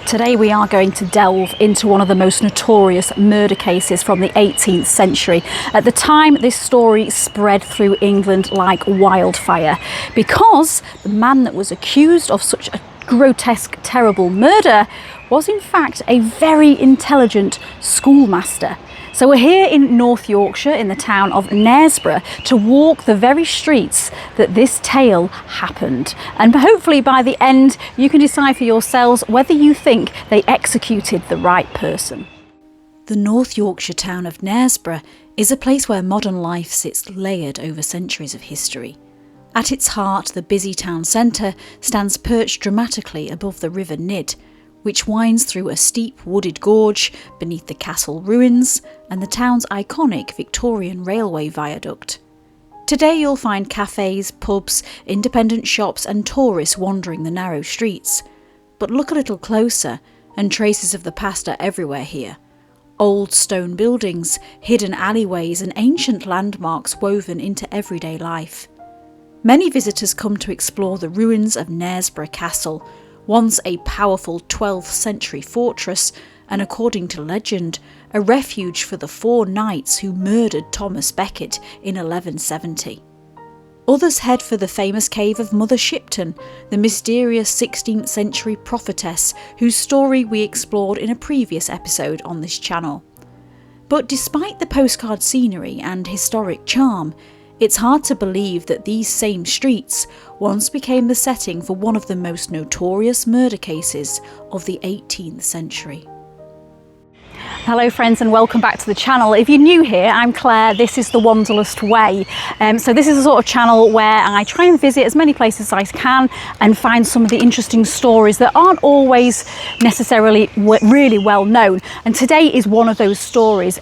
Today we are going to delve into one of the most notorious murder cases from the 18th century. At the time, this story spread through England like wildfire because the man that was accused of such a grotesque, terrible murder was in fact a very intelligent schoolmaster. So we're here in North Yorkshire in the town of Knaresborough to walk the very streets that this tale happened. And hopefully by the end you can decide for yourselves whether you think they executed the right person. The North Yorkshire town of Knaresborough is a place where modern life sits layered over centuries of history. At its heart, the busy town centre stands perched dramatically above the River Nid, which winds through a steep wooded gorge beneath the castle ruins and the town's iconic Victorian railway viaduct. Today you'll find cafes, pubs, independent shops and tourists wandering the narrow streets. But look a little closer and traces of the past are everywhere here. Old stone buildings, hidden alleyways and ancient landmarks woven into everyday life. Many visitors come to explore the ruins of Knaresborough Castle, once a powerful 12th century fortress and, according to legend, a refuge for the 4 knights who murdered Thomas Becket in 1170. Others head for the famous cave of Mother Shipton, the mysterious 16th century prophetess whose story we explored in a previous episode on this channel. But despite the postcard scenery and historic charm, it's hard to believe that these same streets once became the setting for one of the most notorious murder cases of the 18th century. Hello friends and welcome back to the channel. If you're new here, I'm Claire, this is the Wanderlust Way. So this is a sort of channel where I try and visit as many places as I can and find some of the interesting stories that aren't always necessarily really well known. And today is one of those stories.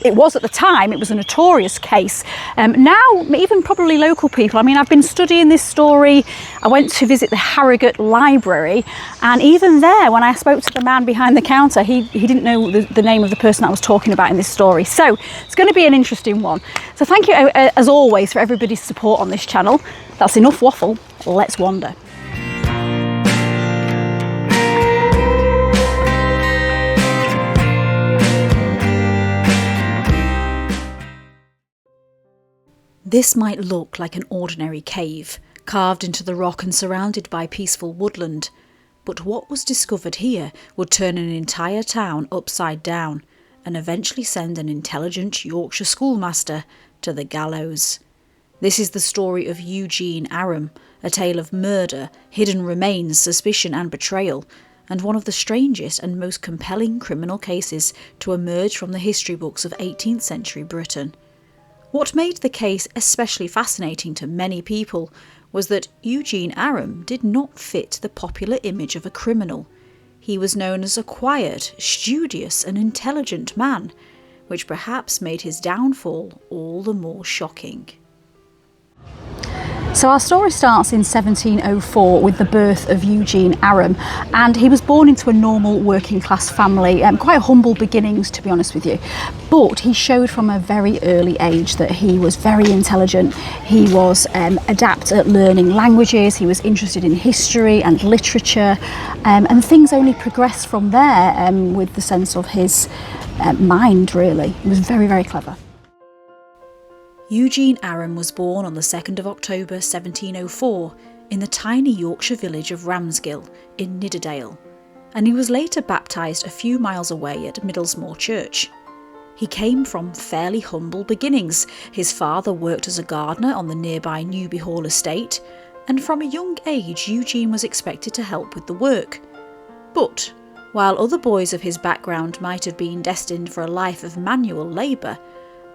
It was at the time, it was a notorious case. Now, even probably local people, I mean, I've been studying this story. I went to visit the Harrogate Library, and even there, when I spoke to the man behind the counter, he didn't know the name of the person I was talking about in this story. So it's going to be an interesting one. So thank you, as always, for everybody's support on this channel. That's enough waffle, let's wander. This might look like an ordinary cave, carved into the rock and surrounded by peaceful woodland, but what was discovered here would turn an entire town upside down and eventually send an intelligent Yorkshire schoolmaster to the gallows. This is the story of Eugene Aram, a tale of murder, hidden remains, suspicion and betrayal, and one of the strangest and most compelling criminal cases to emerge from the history books of 18th century Britain. What made the case especially fascinating to many people was that Eugene Aram did not fit the popular image of a criminal. He was known as a quiet, studious and intelligent man, which perhaps made his downfall all the more shocking. So our story starts in 1704 with the birth of Eugene Aram, and he was born into a normal working class family, quite humble beginnings to be honest with you, but he showed from a very early age that he was very intelligent. He was adept at learning languages, he was interested in history and literature, and things only progressed from there with the sense of his mind really. He was very, very clever. Eugene Aram was born on the 2nd of October 1704 in the tiny Yorkshire village of Ramsgill in Nidderdale, and he was later baptised a few miles away at Middlesmore Church. He came from fairly humble beginnings. His father worked as a gardener on the nearby Newby Hall estate, and from a young age Eugene was expected to help with the work. But while other boys of his background might have been destined for a life of manual labour,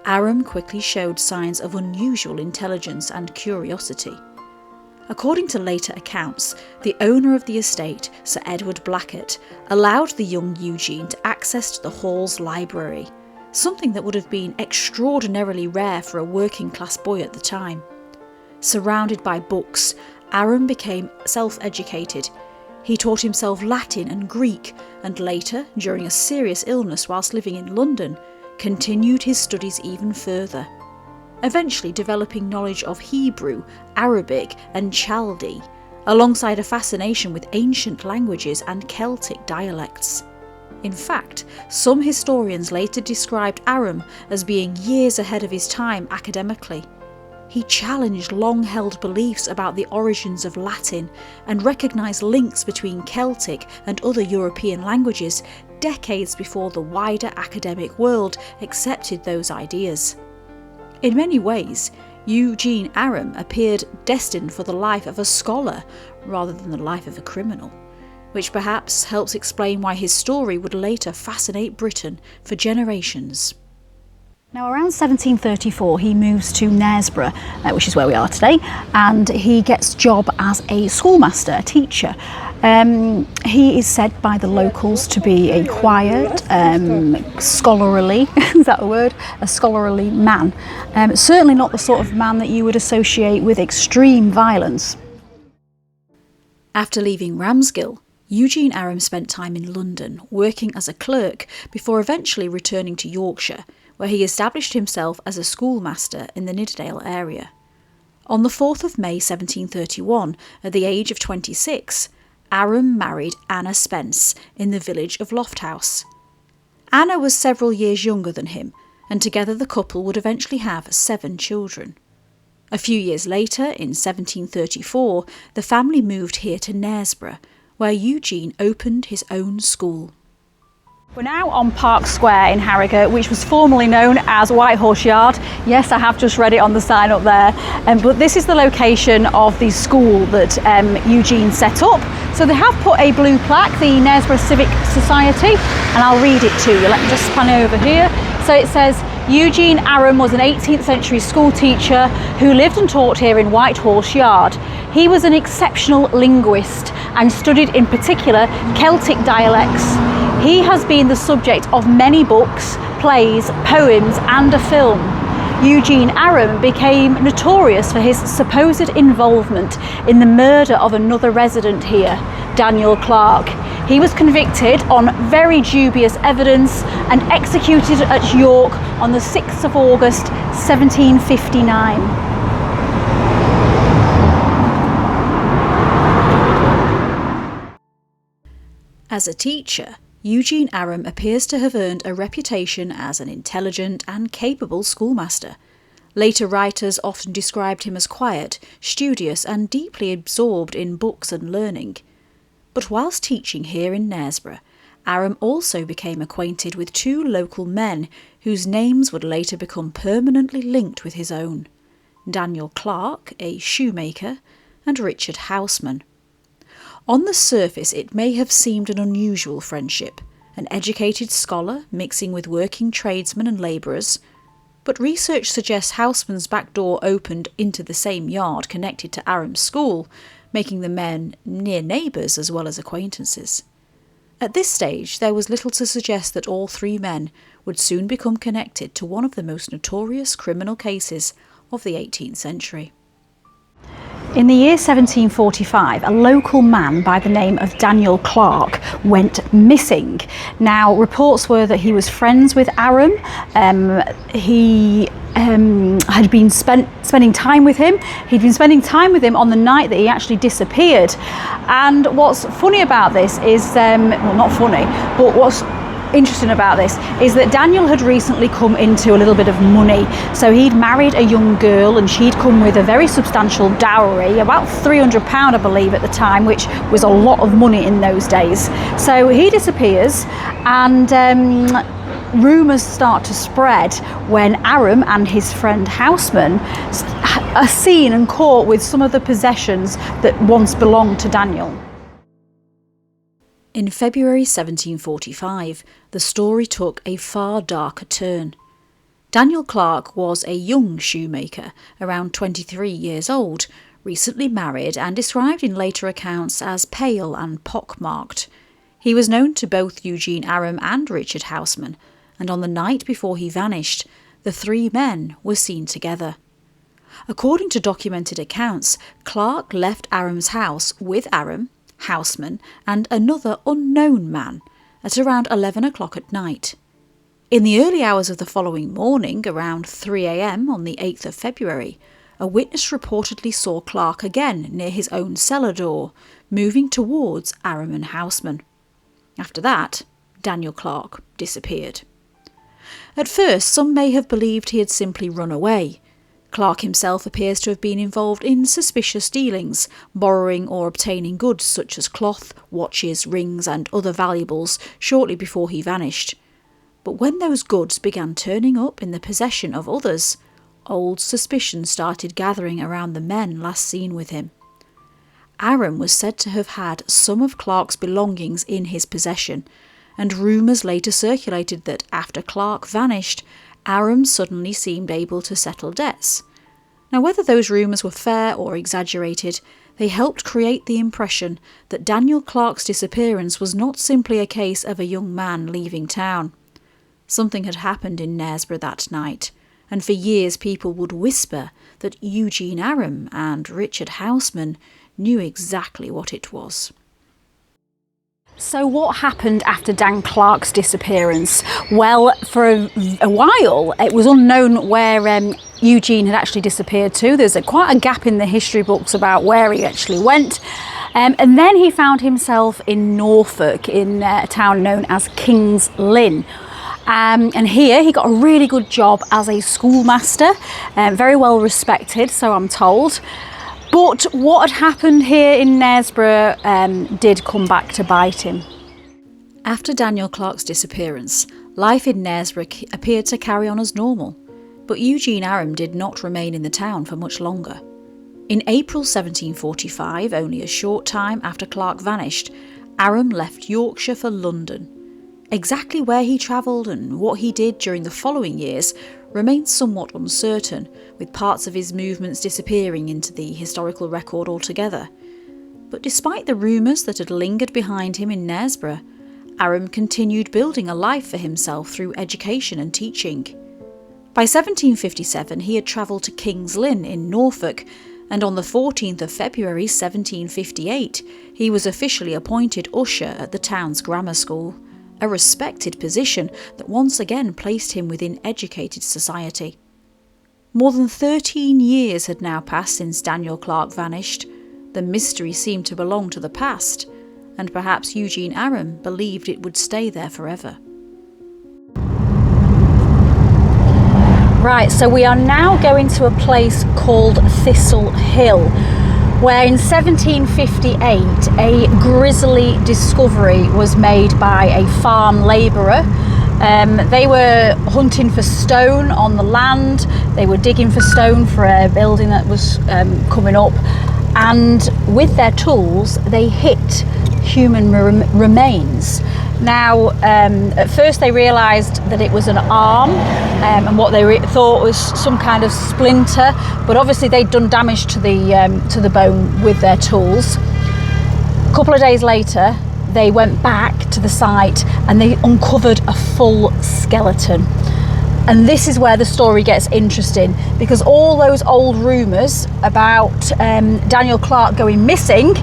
Aram quickly showed signs of unusual intelligence and curiosity. According to later accounts, the owner of the estate, Sir Edward Blackett, allowed the young Eugene to access the hall's library, something that would have been extraordinarily rare for a working class boy at the time. Surrounded by books, Aram became self-educated. He taught himself Latin and Greek, and later, during a serious illness whilst living in London, continued his studies even further, eventually developing knowledge of Hebrew, Arabic and Chaldee, alongside a fascination with ancient languages and Celtic dialects. In fact, some historians later described Aram as being years ahead of his time academically. He challenged long-held beliefs about the origins of Latin and recognised links between Celtic and other European languages decades before the wider academic world accepted those ideas. In many ways, Eugene Aram appeared destined for the life of a scholar rather than the life of a criminal, which perhaps helps explain why his story would later fascinate Britain for generations. Now, around 1734, he moves to Knaresborough, which is where we are today, and he gets a job as a schoolmaster, a teacher. He is said by the locals to be a quiet, scholarly, is that a word? A scholarly man. Certainly not the sort of man that you would associate with extreme violence. After leaving Ramsgill, Eugene Aram spent time in London, working as a clerk before eventually returning to Yorkshire, where he established himself as a schoolmaster in the Nidderdale area. On the 4th of May 1731, at the age of 26, Aram married Anna Spence in the village of Lofthouse. Anna was several years younger than him, and together the couple would eventually have 7 children. A few years later, in 1734, the family moved here to Knaresborough, where Eugene opened his own school. We're now on Park Square in Harrogate, which was formerly known as White Horse Yard. Yes, I have just read it on the sign up there. But this is the location of the school that Eugene set up. So they have put a blue plaque, the Knaresborough Civic Society, and I'll read it to you. Let me just span over here. So it says, Eugene Aram was an 18th century school teacher who lived and taught here in White Horse Yard. He was an exceptional linguist and studied in particular Celtic dialects. He has been the subject of many books, plays, poems and a film. Eugene Aram became notorious for his supposed involvement in the murder of another resident here, Daniel Clark. He was convicted on very dubious evidence and executed at York on the 6th of August 1759. As a teacher, Eugene Aram appears to have earned a reputation as an intelligent and capable schoolmaster. Later writers often described him as quiet, studious and deeply absorbed in books and learning. But whilst teaching here in Knaresborough, Aram also became acquainted with 2 local men whose names would later become permanently linked with his own: Daniel Clark, a shoemaker, and Richard Houseman. On the surface, it may have seemed an unusual friendship, an educated scholar mixing with working tradesmen and labourers, but research suggests Houseman's back door opened into the same yard connected to Aram's school, making the men near neighbours as well as acquaintances. At this stage, there was little to suggest that all 3 men would soon become connected to one of the most notorious criminal cases of the 18th century. In the year 1745, a local man by the name of Daniel Clark went missing. Now, reports were that he was friends with Aram. He had been spending time with him. He'd been spending time with him on the night that he actually disappeared. And what's funny about this is, well, not funny, but what's interesting about this is that Daniel had recently come into a little bit of money. So he'd married a young girl and she'd come with a very substantial dowry, about £300 I believe at the time, which was a lot of money in those days. So he disappears and rumours start to spread when Aram and his friend Houseman are seen and caught with some of the possessions that once belonged to Daniel. In February 1745, the story took a far darker turn. Daniel Clark was a young shoemaker, around 23 years old, recently married and described in later accounts as pale and pockmarked. He was known to both Eugene Aram and Richard Houseman, and on the night before he vanished, the 3 men were seen together. According to documented accounts, Clark left Aram's house with Aram, Houseman and another unknown man at around 11 o'clock at night. In the early hours of the following morning, around 3 a.m. on the 8th of February, a witness reportedly saw Clark again near his own cellar door, moving towards Aram and Houseman. After that, Daniel Clark disappeared. At first, some may have believed he had simply run away. Clark himself appears to have been involved in suspicious dealings, borrowing or obtaining goods such as cloth, watches, rings and other valuables shortly before he vanished. But when those goods began turning up in the possession of others, old suspicion started gathering around the men last seen with him. Aram was said to have had some of Clark's belongings in his possession, and rumours later circulated that after Clark vanished, Aram suddenly seemed able to settle debts. Now, whether those rumours were fair or exaggerated, they helped create the impression that Daniel Clark's disappearance was not simply a case of a young man leaving town. Something had happened in Knaresborough that night, and for years people would whisper that Eugene Aram and Richard Houseman knew exactly what it was. So what happened after Dan Clark's disappearance? Well, for a while it was unknown where Eugene had actually disappeared to. There's quite a gap in the history books about where he actually went. And then he found himself in Norfolk, in a town known as King's Lynn. And here he got a really good job as a schoolmaster, very well respected, so I'm told. But what had happened here in Knaresborough did come back to bite him. After Daniel Clark's disappearance, life in Knaresborough appeared to carry on as normal, but Eugene Aram did not remain in the town for much longer. In April 1745, only a short time after Clark vanished, Aram left Yorkshire for London. Exactly where he travelled and what he did during the following years remains somewhat uncertain, with parts of his movements disappearing into the historical record altogether. But despite the rumours that had lingered behind him in Knaresborough, Aram continued building a life for himself through education and teaching. By 1757 he had travelled to King's Lynn in Norfolk, and on the 14th of February 1758 he was officially appointed usher at the town's grammar school, a respected position that once again placed him within educated society. More than 13 years had now passed since Daniel Clark vanished. The mystery seemed to belong to the past, and perhaps Eugene Aram believed it would stay there forever. Right, so we are now going to a place called Thistle Hill, where in 1758 a grisly discovery was made by a farm labourer. They were hunting for stone on the land, they were digging for stone for a building that was coming up, and with their tools they hit human remains. Now, at first they realised that it was an arm, and what they thought was some kind of splinter, but obviously they'd done damage to the bone with their tools. A couple of days later, they went back to the site and they uncovered a full skeleton. And this is where the story gets interesting, because all those old rumours about Daniel Clark going missing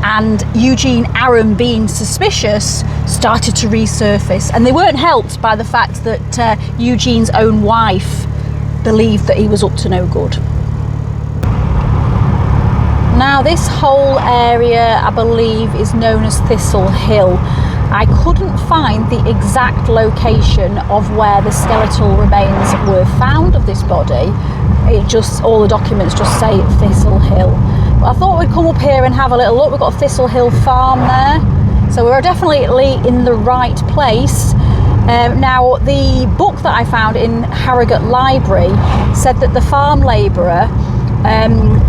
and Eugene Aram being suspicious started to resurface, and they weren't helped by the fact that Eugene's own wife believed that he was up to no good. Now, this whole area, I believe, is known as Thistle Hill. I couldn't find the exact location of where the skeletal remains were found of this body. All the documents just say Thistle Hill. I thought we'd come up here and have a little look. We've got a Thistle Hill farm there, so we're definitely in the right place. Now, the book that I found in Harrogate Library said that the farm labourer,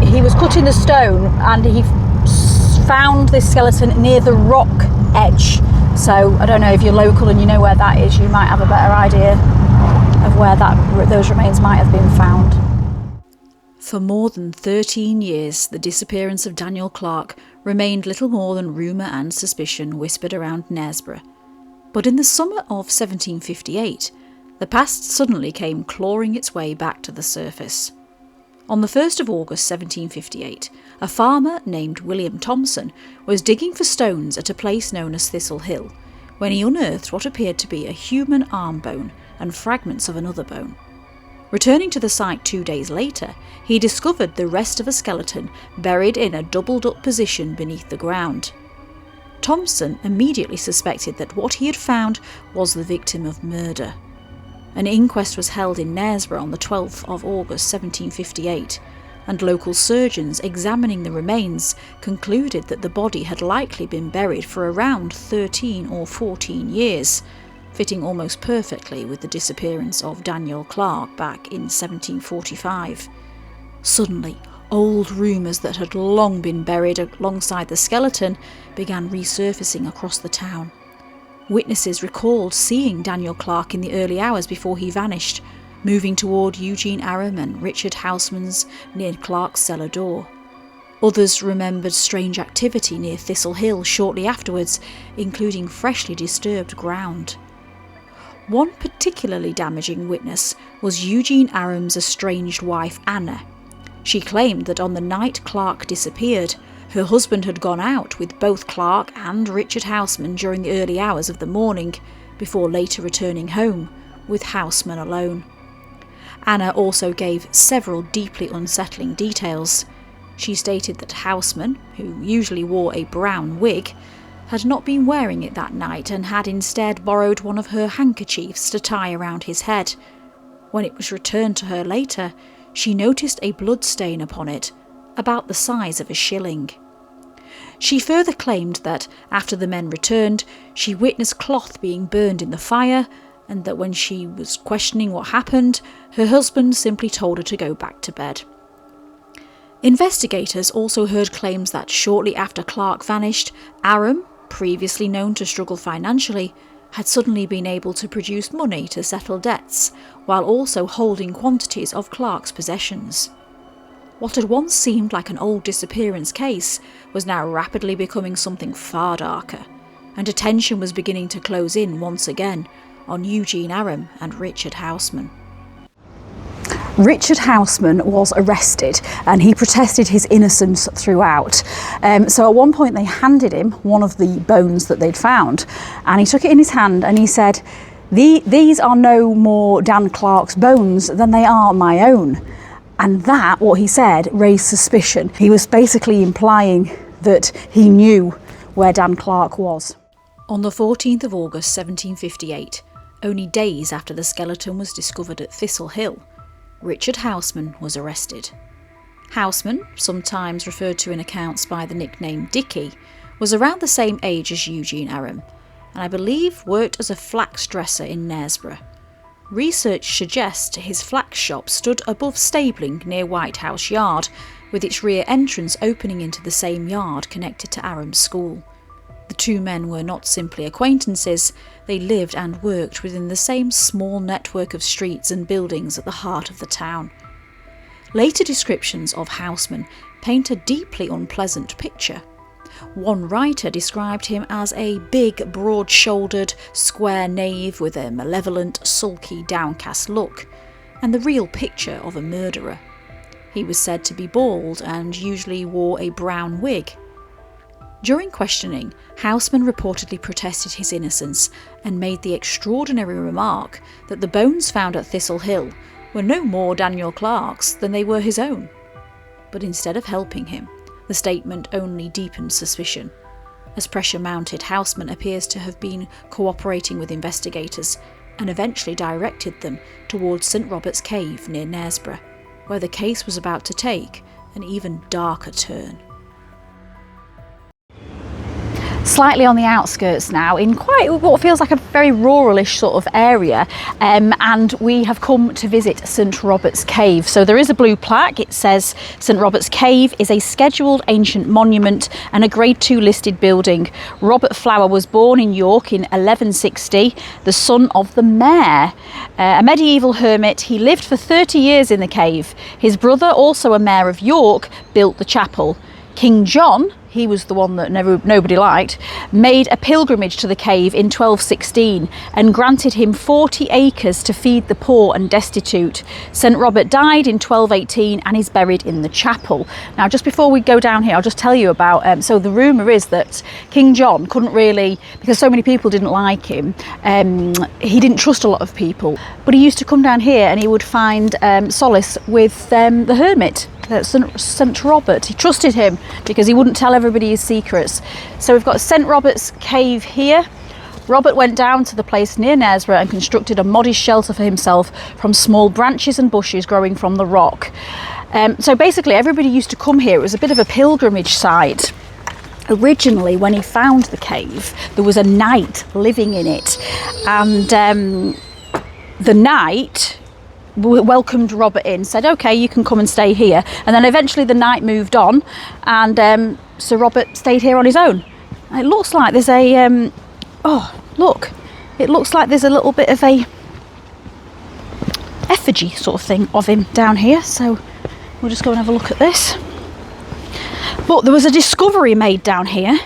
he was cutting the stone and he found this skeleton near the rock edge. So I don't know if you're local and you know where that is, you might have a better idea of where those remains might have been found. For more than 13 years, the disappearance of Daniel Clark remained little more than rumour and suspicion whispered around Knaresborough. But in the summer of 1758, the past suddenly came clawing its way back to the surface. On the 1st of August 1758, a farmer named William Thompson was digging for stones at a place known as Thistle Hill, when he unearthed what appeared to be a human arm bone and fragments of another bone. Returning to the site 2 days later, he discovered the rest of a skeleton buried in a doubled-up position beneath the ground. Thompson immediately suspected that what he had found was the victim of murder. An inquest was held in Knaresborough on the 12th of August 1758, and local surgeons examining the remains concluded that the body had likely been buried for around 13 or 14 years, fitting almost perfectly with the disappearance of Daniel Clark back in 1745. Suddenly, old rumours that had long been buried alongside the skeleton began resurfacing across the town. Witnesses recalled seeing Daniel Clark in the early hours before he vanished, moving toward Eugene Aram and Richard Houseman's near Clark's cellar door. Others remembered strange activity near Thistle Hill shortly afterwards, including freshly disturbed ground. One particularly damaging witness was Eugene Aram's estranged wife Anna. She claimed that on the night Clark disappeared, her husband had gone out with both Clark and Richard Houseman during the early hours of the morning, before later returning home, with Houseman alone. Anna also gave several deeply unsettling details. She stated that Houseman, who usually wore a brown wig, had not been wearing it that night and had instead borrowed one of her handkerchiefs to tie around his head. When it was returned to her later, she noticed a blood stain upon it, about the size of a shilling. She further claimed that, after the men returned, she witnessed cloth being burned in the fire, and that when she was questioning what happened, her husband simply told her to go back to bed. Investigators also heard claims that shortly after Clark vanished, Aram, previously known to struggle financially, had suddenly been able to produce money to settle debts, while also holding quantities of Clark's possessions. What had once seemed like an old disappearance case was now rapidly becoming something far darker, and attention was beginning to close in once again on Eugene Aram and Richard Houseman. Richard Houseman was arrested and he protested his innocence throughout. So at one point they handed him one of the bones that they'd found, and he took it in his hand and he said, "These are no more Dan Clark's bones than they are my own." And that, what he said, raised suspicion. He was basically implying that he knew where Dan Clark was. On the 14th of August 1758, only days after the skeleton was discovered at Thistle Hill, Richard Houseman was arrested. Houseman, sometimes referred to in accounts by the nickname Dickie, was around the same age as Eugene Aram, and I believe worked as a flax dresser in Knaresborough. Research suggests his flax shop stood above stabling near White House Yard, with its rear entrance opening into the same yard connected to Aram's school. The two men were not simply acquaintances, they lived and worked within the same small network of streets and buildings at the heart of the town. Later descriptions of Houseman paint a deeply unpleasant picture. One writer described him as a big, broad-shouldered, square knave with a malevolent, sulky, downcast look, and the real picture of a murderer. He was said to be bald and usually wore a brown wig. During questioning, Houseman reportedly protested his innocence and made the extraordinary remark that the bones found at Thistle Hill were no more Daniel Clark's than they were his own. But instead of helping him, the statement only deepened suspicion. As pressure mounted, Houseman appears to have been cooperating with investigators and eventually directed them towards St Robert's Cave near Knaresborough, where the case was about to take an even darker turn. Slightly on the outskirts now, in quite what feels like a very ruralish sort of area, and we have come to visit St Robert's Cave. So there is a blue plaque. It says St Robert's Cave is a scheduled ancient monument and a Grade 2 listed building. Robert Flower was born in York in 1160, the son of the mayor. A medieval hermit, he lived for 30 years in the cave. His brother, also a mayor of York, built the chapel. King John, he was the one that nobody liked, made a pilgrimage to the cave in 1216 and granted him 40 acres to feed the poor and destitute. St Robert died in 1218 and is buried in the chapel. Now, just before we go down here, I'll just tell you about, so the rumour is that King John couldn't really, because so many people didn't like him, he didn't trust a lot of people, but he used to come down here and he would find solace with the hermit, St Robert. He trusted him because he wouldn't tell everybody his secrets. So we've got St Robert's cave here. Robert went down to the place near Knaresborough and constructed a modest shelter for himself from small branches and bushes growing from the rock. So basically everybody used to come here. It was a bit of a pilgrimage site. Originally, when he found the cave, there was a knight living in it, and the knight welcomed Robert in, said, okay, you can come and stay here. And then eventually the knight moved on, and Sir Robert stayed here on his own. And it looks like there's a oh look, it looks like there's a little bit of a effigy sort of thing of him down here, so we'll just go and have a look at this. But there was a discovery made down here,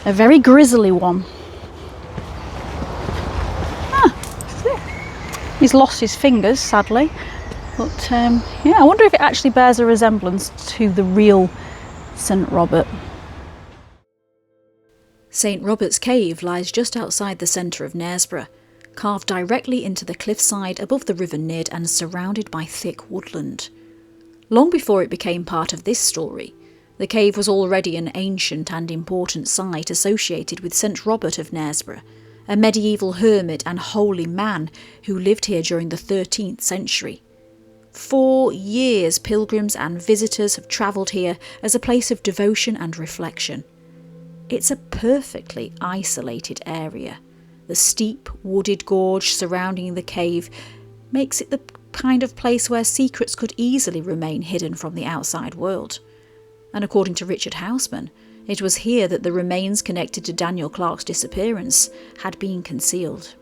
a very grisly one. He's lost his fingers, sadly, but yeah, I wonder if it actually bears a resemblance to the real St Robert. St Robert's Cave lies just outside the centre of Knaresborough, carved directly into the cliffside above the River Nid and surrounded by thick woodland. Long before it became part of this story, the cave was already an ancient and important site associated with St Robert of Knaresborough, a medieval hermit and holy man who lived here during the 13th century. For years, pilgrims and visitors have travelled here as a place of devotion and reflection. It's a perfectly isolated area. The steep, wooded gorge surrounding the cave makes it the kind of place where secrets could easily remain hidden from the outside world. And according to Richard Houseman, it was here that the remains connected to Daniel Clark's disappearance had been concealed.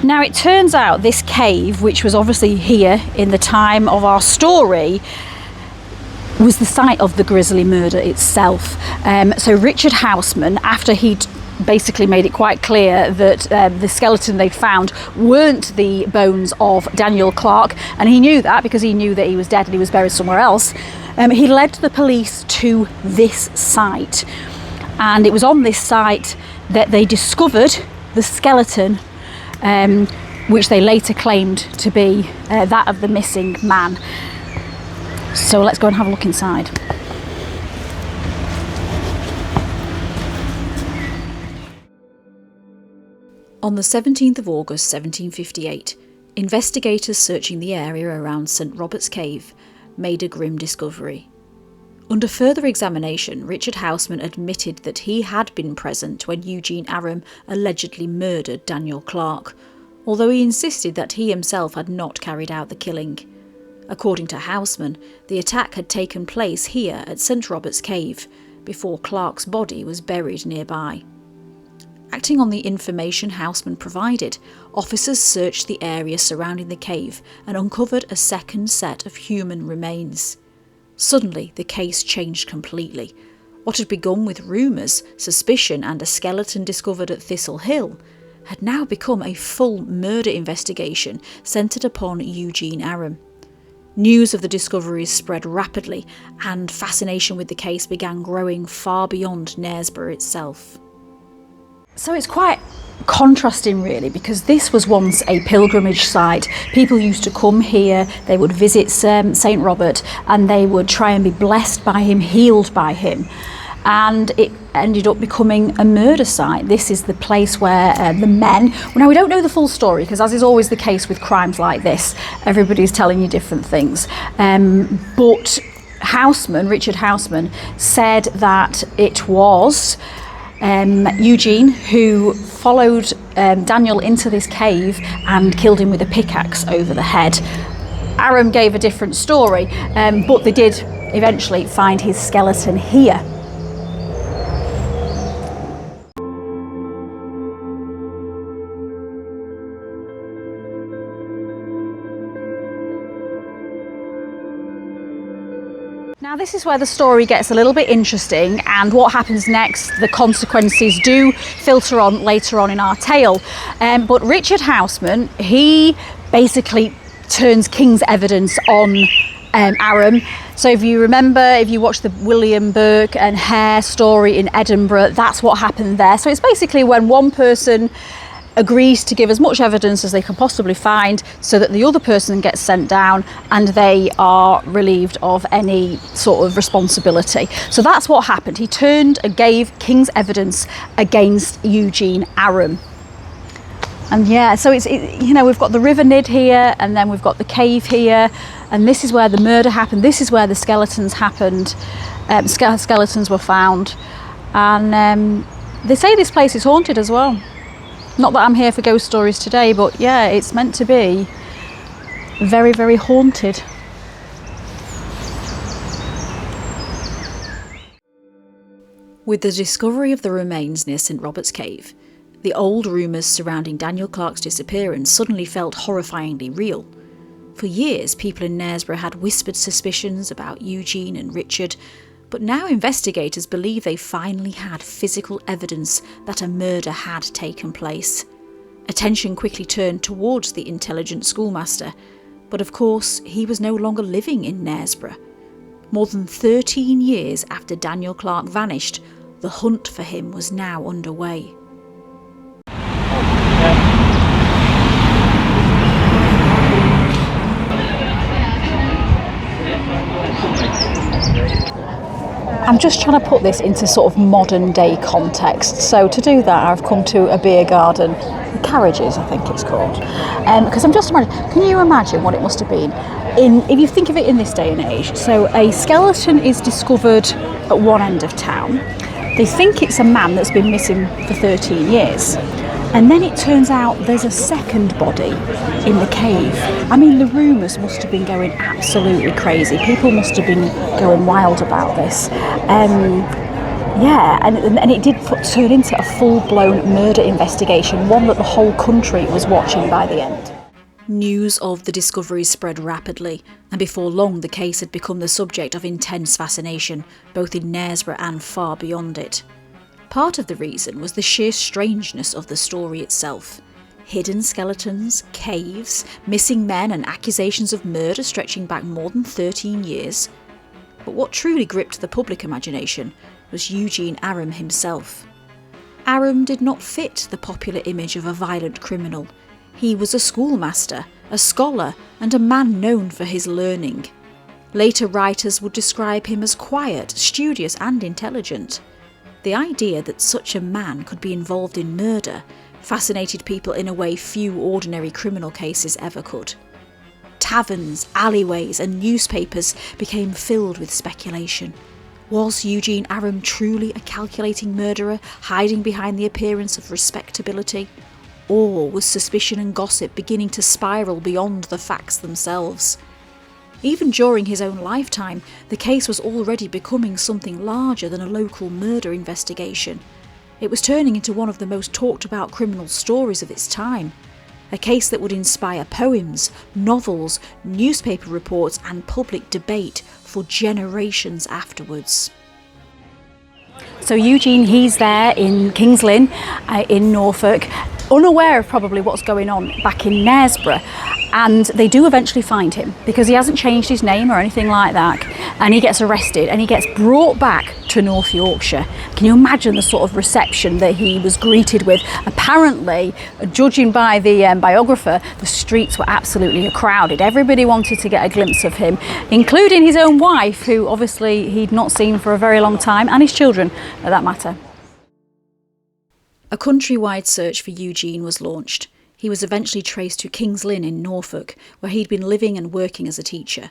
Now, it turns out this cave, which was obviously here in the time of our story, was the site of the grisly murder itself. So Richard Houseman, after he'd basically made it quite clear that the skeleton they'd found weren't the bones of Daniel Clark, and he knew that because he knew that he was dead and he was buried somewhere else, he led the police to this site. And it was on this site that they discovered the skeleton, which they later claimed to be that of the missing man. So let's go and have a look inside. On the 17th of August 1758, investigators searching the area around St Robert's Cave made a grim discovery. Under further examination, Richard Houseman admitted that he had been present when Eugene Aram allegedly murdered Daniel Clark, although he insisted that he himself had not carried out the killing. According to Houseman, the attack had taken place here at St Robert's Cave, before Clark's body was buried nearby. Acting on the information Houseman provided, officers searched the area surrounding the cave and uncovered a second set of human remains. Suddenly, the case changed completely. What had begun with rumours, suspicion and a skeleton discovered at Thistle Hill had now become a full murder investigation centred upon Eugene Aram. News of the discoveries spread rapidly, and fascination with the case began growing far beyond Knaresborough itself. So it's quite contrasting really, because this was once a pilgrimage site. People used to come here, they would visit St Robert and they would try and be blessed by him, healed by him. And it ended up becoming a murder site. This is the place where the men, now we don't know the full story, because as is always the case with crimes like this, everybody's telling you different things. But Houseman, Richard Houseman, said that it was Eugene who followed Daniel into this cave and killed him with a pickaxe over the head. Aram gave a different story, but they did eventually find his skeleton here. Now this is where the story gets a little bit interesting, and what happens next, the consequences do filter on later on in our tale. But Richard Houseman, he basically turns king's evidence on Aram. So if you remember, if you watch the William Burke and Hare story in Edinburgh, that's what happened there. So it's basically when one person agrees to give as much evidence as they can possibly find so that the other person gets sent down and they are relieved of any sort of responsibility. So that's what happened. He turned and gave king's evidence against Eugene Aram. And yeah, so we've got the River Nid here, and then we've got the cave here, and this is where the murder happened. This is where the skeletons happened. Skeletons were found, and they say this place is haunted as well. Not that I'm here for ghost stories today, but yeah, it's meant to be very, very haunted. With the discovery of the remains near St Robert's Cave, the old rumours surrounding Daniel Clark's disappearance suddenly felt horrifyingly real. For years, people in Knaresborough had whispered suspicions about Eugene and Richard, but now investigators believe they finally had physical evidence that a murder had taken place. Attention quickly turned towards the intelligent schoolmaster, but of course he was no longer living in Knaresborough. More than 13 years after Daniel Clark vanished, the hunt for him was now underway. I'm just trying to put this into sort of modern day context. So to do that, I've come to a beer garden, the Carriages, I think it's called. Because I'm just imagining, can you imagine what it must have been if you think of it in this day and age? So a skeleton is discovered at one end of town. They think it's a man that's been missing for 13 years. And then it turns out there's a second body in the cave. I mean, the rumours must have been going absolutely crazy. People must have been going wild about this. And it did turn into a full-blown murder investigation, one that the whole country was watching by the end. News of the discovery spread rapidly, and before long the case had become the subject of intense fascination, both in Knaresborough and far beyond it. Part of the reason was the sheer strangeness of the story itself. Hidden skeletons, caves, missing men and accusations of murder stretching back more than 13 years. But what truly gripped the public imagination was Eugene Aram himself. Aram did not fit the popular image of a violent criminal. He was a schoolmaster, a scholar, and a man known for his learning. Later writers would describe him as quiet, studious, and intelligent. The idea that such a man could be involved in murder fascinated people in a way few ordinary criminal cases ever could. Taverns, alleyways, and newspapers became filled with speculation. Was Eugene Aram truly a calculating murderer, hiding behind the appearance of respectability? Or was suspicion and gossip beginning to spiral beyond the facts themselves? Even during his own lifetime, the case was already becoming something larger than a local murder investigation. It was turning into one of the most talked about criminal stories of its time. A case that would inspire poems, novels, newspaper reports, and public debate for generations afterwards. So Eugene, he's there in King's Lynn in Norfolk, unaware of probably what's going on back in Knaresborough. And they do eventually find him because he hasn't changed his name or anything like that. And he gets arrested and he gets brought back to North Yorkshire. Can you imagine the sort of reception that he was greeted with? Apparently, judging by the biographer, the streets were absolutely crowded. Everybody wanted to get a glimpse of him, including his own wife, who obviously he'd not seen for a very long time, and his children, for that matter. A countrywide search for Eugene was launched. He was eventually traced to King's Lynn in Norfolk, where he'd been living and working as a teacher.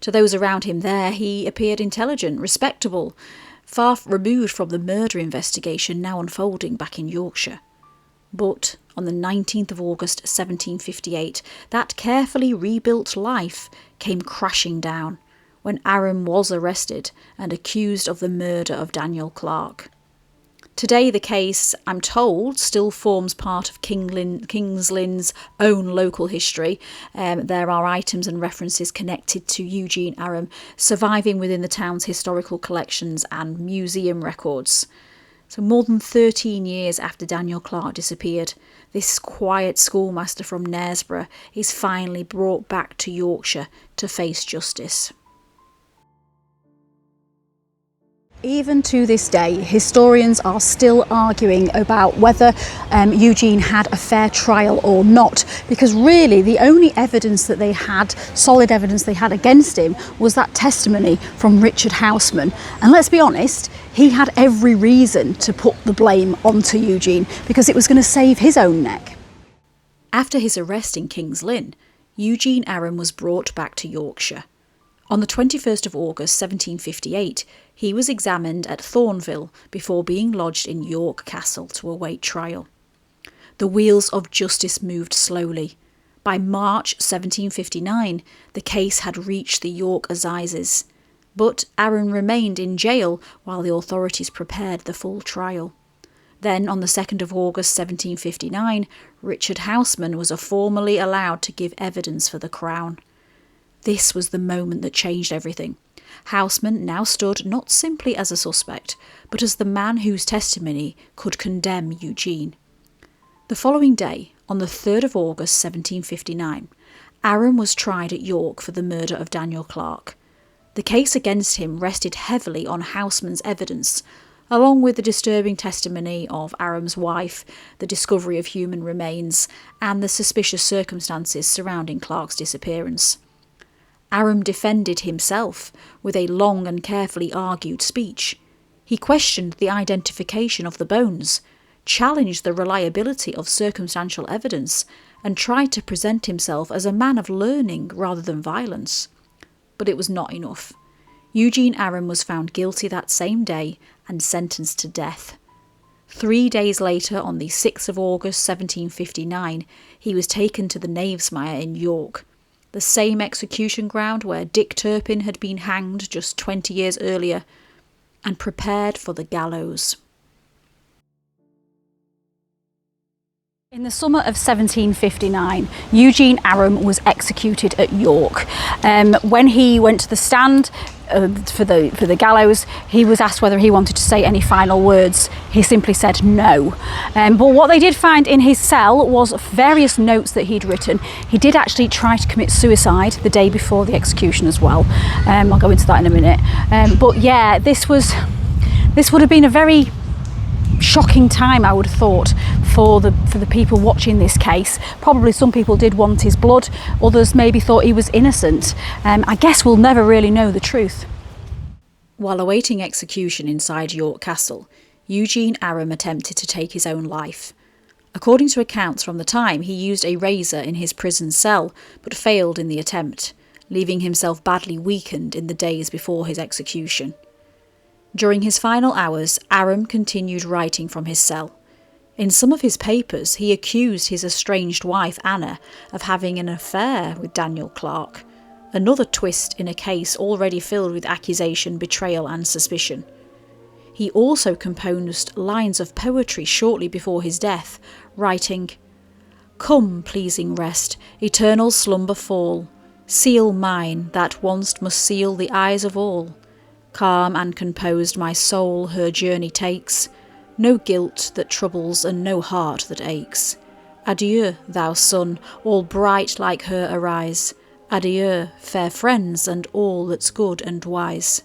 To those around him there, he appeared intelligent, respectable, far removed from the murder investigation now unfolding back in Yorkshire. But on the 19th of August 1758, that carefully rebuilt life came crashing down when Aram was arrested and accused of the murder of Daniel Clark. Today the case, I'm told, still forms part of King's Lynn's own local history. There are items and references connected to Eugene Aram surviving within the town's historical collections and museum records. So more than 13 years after Daniel Clark disappeared, this quiet schoolmaster from Knaresborough is finally brought back to Yorkshire to face justice. Even to this day, historians are still arguing about whether Eugene had a fair trial or not, because really the only evidence that they had, solid evidence they had against him, was that testimony from Richard Houseman. And let's be honest, he had every reason to put the blame onto Eugene because it was going to save his own neck. After his arrest in King's Lynn, Eugene Aram was brought back to Yorkshire. On the 21st of August 1758, he was examined at Thornville before being lodged in York Castle to await trial. The wheels of justice moved slowly. By March 1759, the case had reached the York Assizes, but Aram remained in jail while the authorities prepared the full trial. Then, on the 2nd of August 1759, Richard Houseman was formally allowed to give evidence for the Crown. This was the moment that changed everything. Houseman now stood not simply as a suspect, but as the man whose testimony could condemn Eugene. The following day, on the 3rd of August 1759, Aram was tried at York for the murder of Daniel Clark. The case against him rested heavily on Houseman's evidence, along with the disturbing testimony of Aram's wife, the discovery of human remains, and the suspicious circumstances surrounding Clark's disappearance. Aram defended himself with a long and carefully argued speech. He questioned the identification of the bones, challenged the reliability of circumstantial evidence, and tried to present himself as a man of learning rather than violence. But it was not enough. Eugene Aram was found guilty that same day and sentenced to death. 3 days later, on the 6th of August 1759, he was taken to the Knaresborough in York, the same execution ground where Dick Turpin had been hanged just 20 years earlier, and prepared for the gallows. In the summer of 1759, Eugene Aram was executed at York. When he went to the stand for the gallows, he was asked whether he wanted to say any final words. He simply said no. But what they did find in his cell was various notes that he'd written. He did actually try to commit suicide the day before the execution as well. I'll go into that in a minute. But yeah, this would have been a very shocking time, I would have thought, for the people watching this case. Probably some people did want his blood, others maybe thought he was innocent. I guess we'll never really know the truth. While awaiting execution inside York Castle, Eugene Aram attempted to take his own life. According to accounts from the time, he used a razor in his prison cell, but failed in the attempt, leaving himself badly weakened in the days before his execution. During his final hours, Aram continued writing from his cell. In some of his papers, he accused his estranged wife, Anna, of having an affair with Daniel Clark, another twist in a case already filled with accusation, betrayal and suspicion. He also composed lines of poetry shortly before his death, writing, "Come, pleasing rest, eternal slumber fall, seal mine that once must seal the eyes of all. Calm and composed my soul her journey takes, no guilt that troubles and no heart that aches. Adieu, thou sun, all bright like her arise. Adieu, fair friends and all that's good and wise."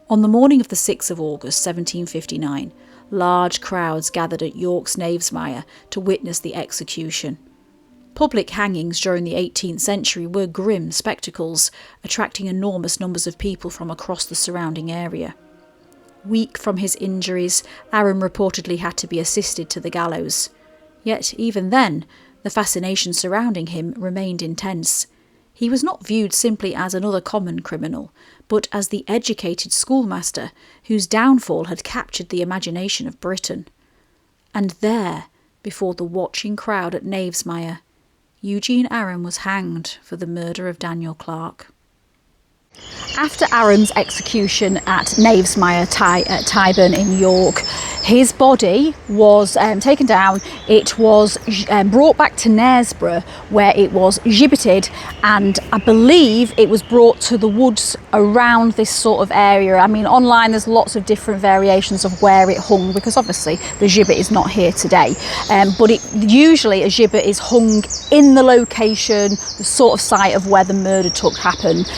On the morning of the 6th of August 1759, large crowds gathered at York's Knaresborough to witness the execution. Public hangings during the 18th century were grim spectacles, attracting enormous numbers of people from across the surrounding area. Weak from his injuries, Aram reportedly had to be assisted to the gallows. Yet even then, the fascination surrounding him remained intense. He was not viewed simply as another common criminal, but as the educated schoolmaster whose downfall had captured the imagination of Britain. And there, before the watching crowd at Knaresborough, Eugene Aram was hanged for the murder of Daniel Clark. After Aram's execution at Knavesmire, Tyburn in York, his body was taken down. It was brought back to Knaresborough, where it was gibbeted, and I believe it was brought to the woods around this sort of area. I mean, online there's lots of different variations of where it hung, because obviously the gibbet is not here today, but usually a gibbet is hung in the location, the sort of site of where the murder happened.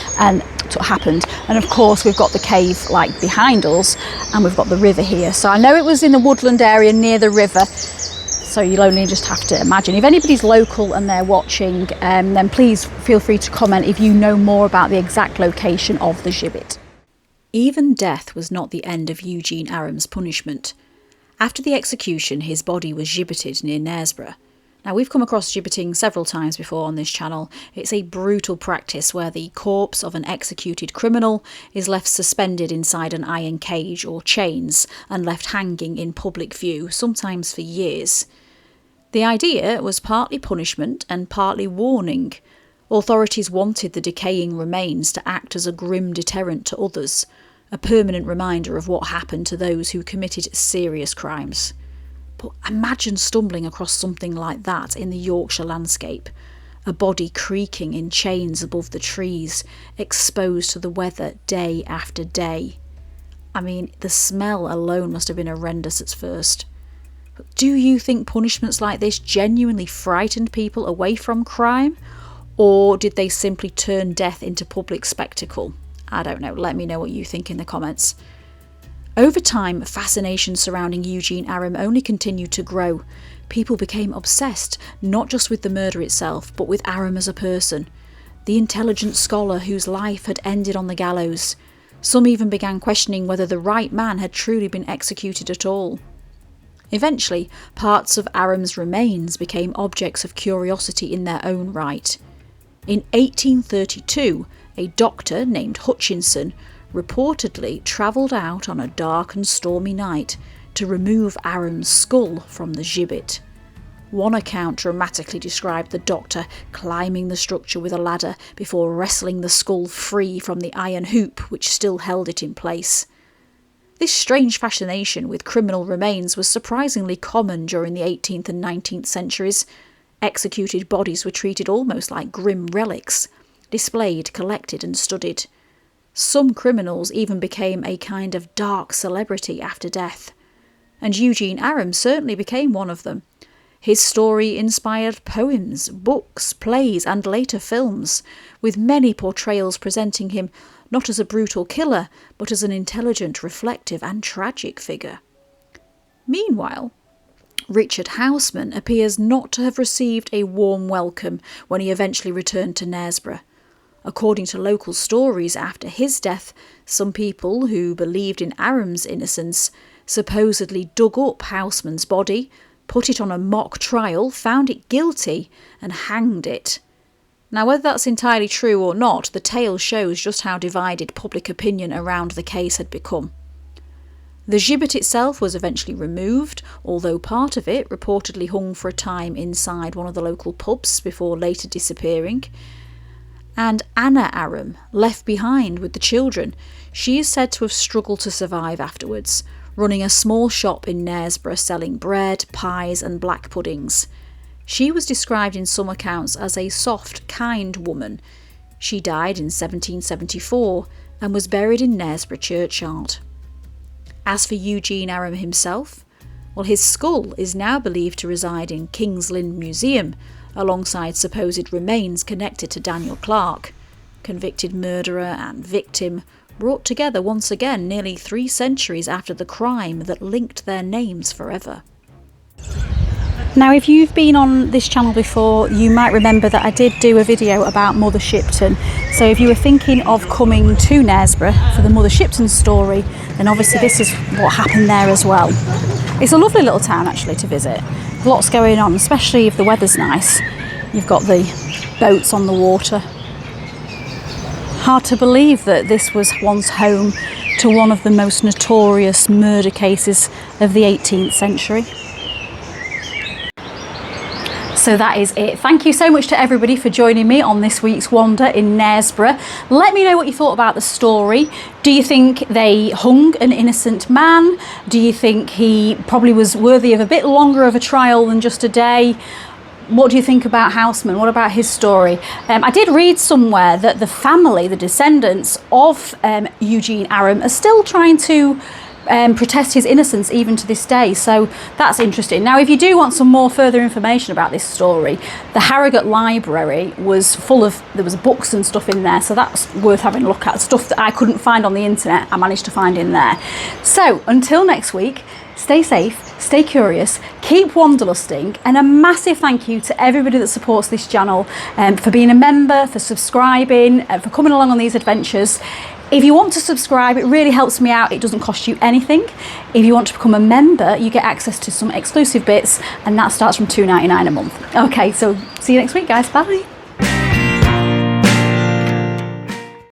And of course we've got the cave like behind us, and we've got the river here. So I know it was in the woodland area near the river, so you'll only just have to imagine. If anybody's local and they're watching, then please feel free to comment if you know more about the exact location of the gibbet. Even death was not the end of Eugene Aram's punishment. After the execution, his body was gibbeted near Knaresborough. Now, we've come across gibbeting several times before on this channel. It's a brutal practice where the corpse of an executed criminal is left suspended inside an iron cage or chains and left hanging in public view, sometimes for years. The idea was partly punishment and partly warning. Authorities wanted the decaying remains to act as a grim deterrent to others, a permanent reminder of what happened to those who committed serious crimes. But imagine stumbling across something like that in the Yorkshire landscape. A body creaking in chains above the trees, exposed to the weather day after day. I mean, the smell alone must have been horrendous at first. But do you think punishments like this genuinely frightened people away from crime? Or did they simply turn death into public spectacle? I don't know. Let me know what you think in the comments. Over time, fascination surrounding Eugene Aram only continued to grow. People became obsessed, not just with the murder itself, but with Aram as a person, the intelligent scholar whose life had ended on the gallows. Some even began questioning whether the right man had truly been executed at all. Eventually, parts of Aram's remains became objects of curiosity in their own right. In 1832, a doctor named Hutchinson reportedly travelled out on a dark and stormy night to remove Aram's skull from the gibbet. One account dramatically described the doctor climbing the structure with a ladder before wrestling the skull free from the iron hoop which still held it in place. This strange fascination with criminal remains was surprisingly common during the 18th and 19th centuries. Executed bodies were treated almost like grim relics, displayed, collected and studied. Some criminals even became a kind of dark celebrity after death. And Eugene Aram certainly became one of them. His story inspired poems, books, plays and later films, with many portrayals presenting him not as a brutal killer, but as an intelligent, reflective and tragic figure. Meanwhile, Richard Houseman appears not to have received a warm welcome when he eventually returned to Knaresborough. According to local stories, after his death, some people who believed in Aram's innocence supposedly dug up Houseman's body, put it on a mock trial, found it guilty and hanged it. Now, whether that's entirely true or not, the tale shows just how divided public opinion around the case had become. The gibbet itself was eventually removed, although part of it reportedly hung for a time inside one of the local pubs before later disappearing. And Anna Aram, left behind with the children, she is said to have struggled to survive afterwards, running a small shop in Knaresborough selling bread, pies and black puddings. She was described in some accounts as a soft, kind woman. She died in 1774 and was buried in Knaresborough churchyard. As for Eugene Aram himself, well, his skull is now believed to reside in King's Lynn Museum, alongside supposed remains connected to Daniel Clark, convicted murderer and victim, brought together once again nearly 3 centuries after the crime that linked their names forever. Now, if you've been on this channel before, you might remember that I did do a video about Mother Shipton. So if you were thinking of coming to Knaresborough for the Mother Shipton story, then obviously this is what happened there as well. It's a lovely little town actually to visit. Lots going on, especially if the weather's nice. You've got the boats on the water. Hard to believe that this was once home to one of the most notorious murder cases of the 18th century. So that is it. Thank you so much to everybody for joining me on this week's wander in Knaresborough. Let me know what you thought about the story. Do you think they hung an innocent man? Do you think he probably was worthy of a bit longer of a trial than just a day? What do you think about Houseman? What about his story? I did read somewhere that the family, the descendants of Eugene Aram, are still trying to protest his innocence even to this day, so that's interesting. Now, if you do want some more further information about this story, the Harrogate Library was full of, there was books and stuff in there, so that's worth having a look at. Stuff that I couldn't find on the internet, I managed to find in there. So until next week, stay safe, stay curious, keep wanderlusting, and a massive thank you to everybody that supports this channel, for being a member, for subscribing, for coming along on these adventures. If you want to subscribe, it really helps me out. It doesn't cost you anything. If you want to become a member, you get access to some exclusive bits, and that starts from $2.99 a month. Okay, so see you next week, guys. Bye.